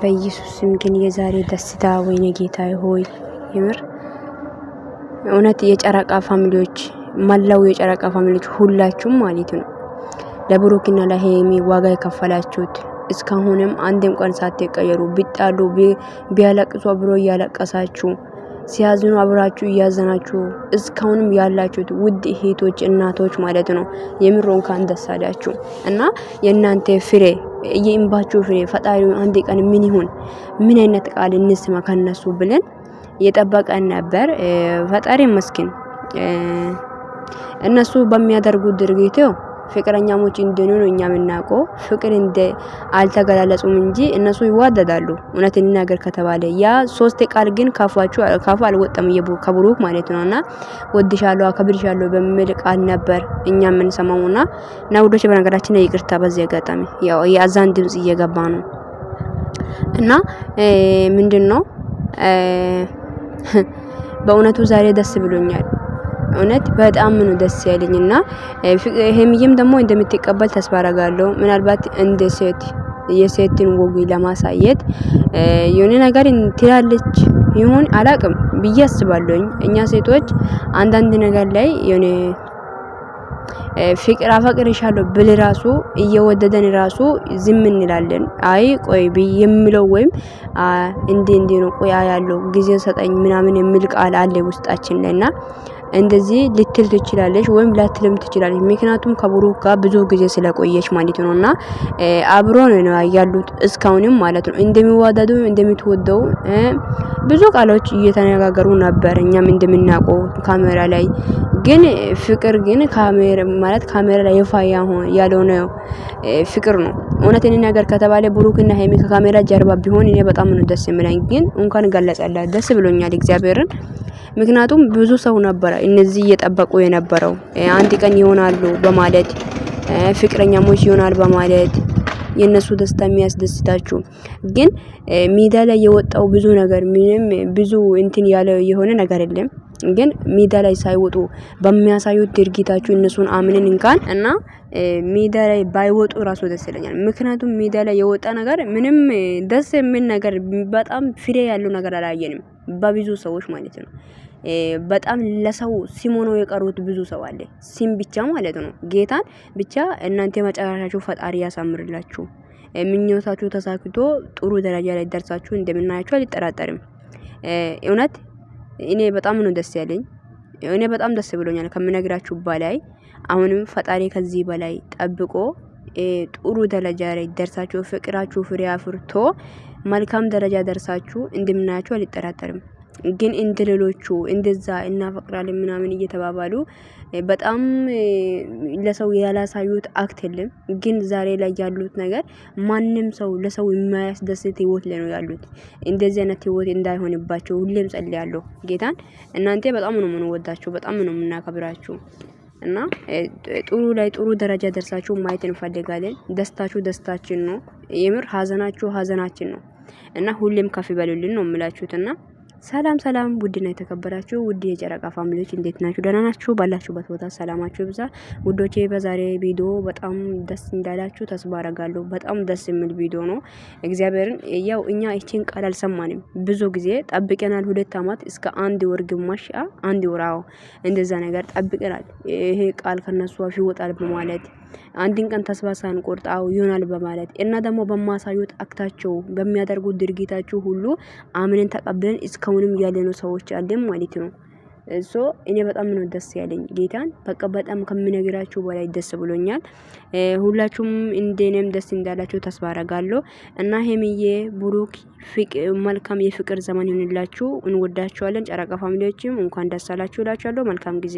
በኢየሱስ ስም ግን የዛሬ ደስታ ወይኔ ጌታዬ ሆይ የምር እውነት የጨረቃ ፋሚሊዎች መላው የጨረቃ ፋሚሊዎች ሁላችሁም ማለት ነው ለብሩክና ለሄሚ ዋጋ የከፈላችሁት እስካሁንም አንድም ቀን ሳትቀየሩ ቢጣሉ ቢያለቅሱ አብሮ እያለቀሳችሁ ሲያዝኑ አብራችሁ እያዘናችሁ እስካሁንም ያላችሁት ውድ እህቶች እናቶች ማለት ነው የምሮን ካን ደስ አላችሁ እና የእናንተ ፍሬ የእንባችሁ ፍሬ ፈጣሪው አንድ ቀን ምን ይሁን ምን አይነት ቃል እንስማ ከነሱ ብለን የጠበቀን ነበር። ፈጣሪ መስኪን እነሱ በሚያደርጉት ድርጊት ፍቅረኛሞች እንደሆኑ ነው እኛ የምናውቀው። ፍቅር እንደ አልተገላለጹም እንጂ እነሱ ይዋደዳሉ። እውነት እንናገር ከተባለ ያ ሶስት ቃል ግን ካፉ አልወጣም ከብሩክ ማለት ነውና ወድሻለሁ፣ አከብርሻለሁ በሚል ቃል ነበር እኛ የምንሰማውና ናውዶች በነገራችን ላይ ይቅርታ በዚህ አጋጣሚ ያው የአዛን ድምጽ እየገባ ነው እና ምንድነው በእውነቱ ዛሬ ደስ ብሎኛል። እውነት በጣም ነው ደስ ያለኝና ሄሚዬም ደግሞ እንደምትቀበል ተስፋ አደርጋለሁ። ምናልባት እንደ ሴት የሴትን ወግ ለማሳየት የሆነ ነገር ትላለች ይሁን አላቅም ብዬ አስባለሁኝ። እኛ ሴቶች አንዳንድ ነገር ላይ የሆነ ፍቅር አፈቅርሻለሁ ብል ራሱ እየወደደን ራሱ ዝም እንላለን። አይ ቆይ የሚለው ወይም እንዴ ነው ቆይ ያለው ጊዜ ሰጠኝ ምናምን የሚል ቃል አለ ውስጣችን ላይና እንደዚህ ልትል ትችላለች ወይም ላትልም ትችላለች። ምክንያቱም ከብሩክ ጋር ብዙ ጊዜ ስለቆየች ማለት ነውና አብሮ ነው ያሉት እስካሁንም ማለት ነው። እንደሚዋደዱ እንደምትወደው ብዙ ቃሎች እየተነጋገሩ ነበር እኛም እንደምናውቀው ካሜራ ላይ። ግን ፍቅር ግን ካሜራ ላይ ይፋያ ያለው ነው ፍቅር ነው። እውነትን ነገር ከተባለ ብሩክና ሄሚ ከካሜራ ጀርባ ቢሆን እኔ በጣም ነው ደስ የሚለኝ። ግን እንኳን ገለጸላት ደስ ብሎኛል እግዚአብሔርን። ምክንያቱም ብዙ ሰው ነበር እነዚህ እየጠበቁ የነበረው አንድ ቀን ይሆናሉ በማለት ፍቅረኛሞች ይሆናል በማለት የነሱ ደስታ የሚያስደስታችሁ። ግን ሜዳ ላይ የወጣው ብዙ ነገር ምንም ብዙ እንትን ያለ የሆነ ነገር የለም። ግን ሜዳ ላይ ሳይወጡ በሚያሳዩት ድርጊታችሁ እነሱን አምነን እንኳን እና ሜዳ ላይ ባይወጡ ራሱ ደስ ይለኛል። ምክንያቱም ሜዳ ላይ የወጣ ነገር ምንም ደስ የሚል ነገር በጣም ፍሬ ያለው ነገር አላየንም በብዙ ሰዎች ማለት ነው። በጣም ለሰው ሲም ሆነው የቀሩት ብዙ ሰው አለ ሲም ብቻ ማለት ነው። ጌታን ብቻ እናንተ መጨረሻችሁ ፈጣሪ ያሳምርላችሁ። ምኞታችሁ ተሳክቶ ጥሩ ደረጃ ላይ ደርሳችሁ እንደምናያችሁ አልጠራጠርም። እውነት እኔ በጣም ነው ደስ ያለኝ። እኔ በጣም ደስ ብሎኛል ከምነግራችሁ በላይ። አሁንም ፈጣሪ ከዚህ በላይ ጠብቆ ጥሩ ደረጃ ላይ ደርሳችሁ ፍቅራችሁ ፍሬ አፍርቶ መልካም ደረጃ ደርሳችሁ እንደምናያችሁ አልጠራጠርም። ግን እንደሌሎቹ እንደዛ እናፈቅራለን ምናምን እየተባባሉ በጣም ለሰው ያላሳዩት አክት የለም። ግን ዛሬ ላይ ያሉት ነገር ማንም ሰው ለሰው የማያስደስት ህይወት ላይ ነው ያሉት። እንደዚህ አይነት ህይወት እንዳይሆንባቸው ሁሌም ጸልያለሁ ጌታን። እናንተ በጣም ነው የምንወዳችሁ፣ በጣም ነው የምናከብራችሁ እና ጥሩ ላይ ጥሩ ደረጃ ደርሳችሁ ማየት እንፈልጋለን። ደስታችሁ ደስታችን ነው፣ የምር ሀዘናችሁ ሀዘናችን ነው እና ሁሌም ከፍ በሉልን ነው የምላችሁትና ሰላም ሰላም ውድና የተከበራችሁ ውድ የጨረቃ ፋሚሊዎች እንዴት ናችሁ? ደህና ናችሁ? ባላችሁበት ቦታ ሰላማችሁ ይብዛ ውዶቼ። በዛሬ ቪዲዮ በጣም ደስ እንዳላችሁ ተስፋ አደርጋለሁ። በጣም ደስ የሚል ቪዲዮ ነው። እግዚአብሔርን ያው እኛ እቺን ቃል አልሰማንም ብዙ ጊዜ ጠብቀናል። 2 አመት እስከ 1 ወር ግማሽ 1 ወራው እንደዛ ነገር ጠብቀናል። ይሄ ቃል ከነሱ አፍ ይወጣል በማለት አንድን ቀን ተስፋ ሳንቆርጣው ይሆናል በማለት እና ደግሞ በማሳዩት አክታቸው በሚያደርጉት ድርጊታቸው ሁሉ አምነን ተቀብለን እስካሁንም ያለነው ሰዎች አለን ማለት ነው። እኔ በጣም ነው ደስ ያለኝ ጌታን። በቃ በጣም ከምነግራችሁ በላይ ደስ ብሎኛል። ሁላችሁም እንደኔም ደስ እንዳላችሁ ተስፋ አደርጋለሁ እና ሄሚዬ ብሩክ መልካም የፍቅር ዘመን ይሁንላችሁ። እንወዳችኋለን። ጨረቃ ፋሚሊዎችም እንኳን ደስ አላችሁ እላችኋለሁ። መልካም ጊዜ